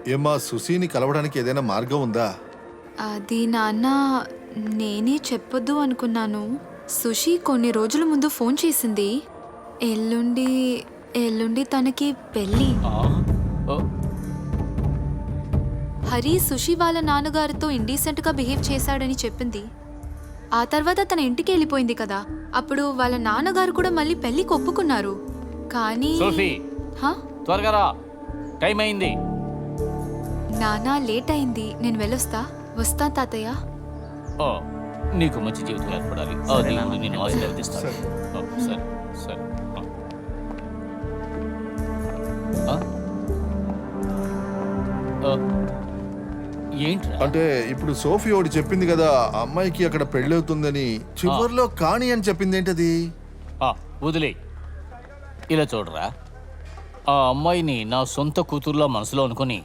ఏమ్మా, సుశీని కలవడానికి ఏదైనా మార్గం ఉందా? అది నాన్న, నేనే చెప్పొద్దు అనుకున్నాను. సుషి కొన్ని రోజుల ముందు ఫోన్ చేసింది. ఎల్లుండి తనకి పెళ్ళి. హరి సుషి వాళ్ళ నాన్నగారితో ఇండీసెంట్గా బిహేవ్ చేశాడని చెప్పింది. ఆ తర్వాత తన ఇంటికి వెళ్ళిపోయింది కదా. అప్పుడు వాళ్ళ నాన్నగారు కూడా మళ్ళీ పెళ్లికి ఒప్పుకున్నారు. కానీ త్వరగా రా, టైం అయింది. నానా లేట్ అయింది, నేను వెళ్ళొస్తా. వస్తా తాతయ్య. నీకు మంచి జీవితం ఏర్పడాలి. నేను ఆశీర్వదిస్తాను. సరే సరే. ఏంట్రా? అంటే ఇప్పుడు సోఫీ ఒకటి చెప్పింది కదా, అమ్మాయికి అక్కడ పెళ్ళవుతుందని. చివర్లో కాని అని చెప్పింది ఏంటది? వదిలే. ఇలా చూడరా, ఆ అమ్మాయిని నా సొంత కూతుర్లో మనసులో అనుకుని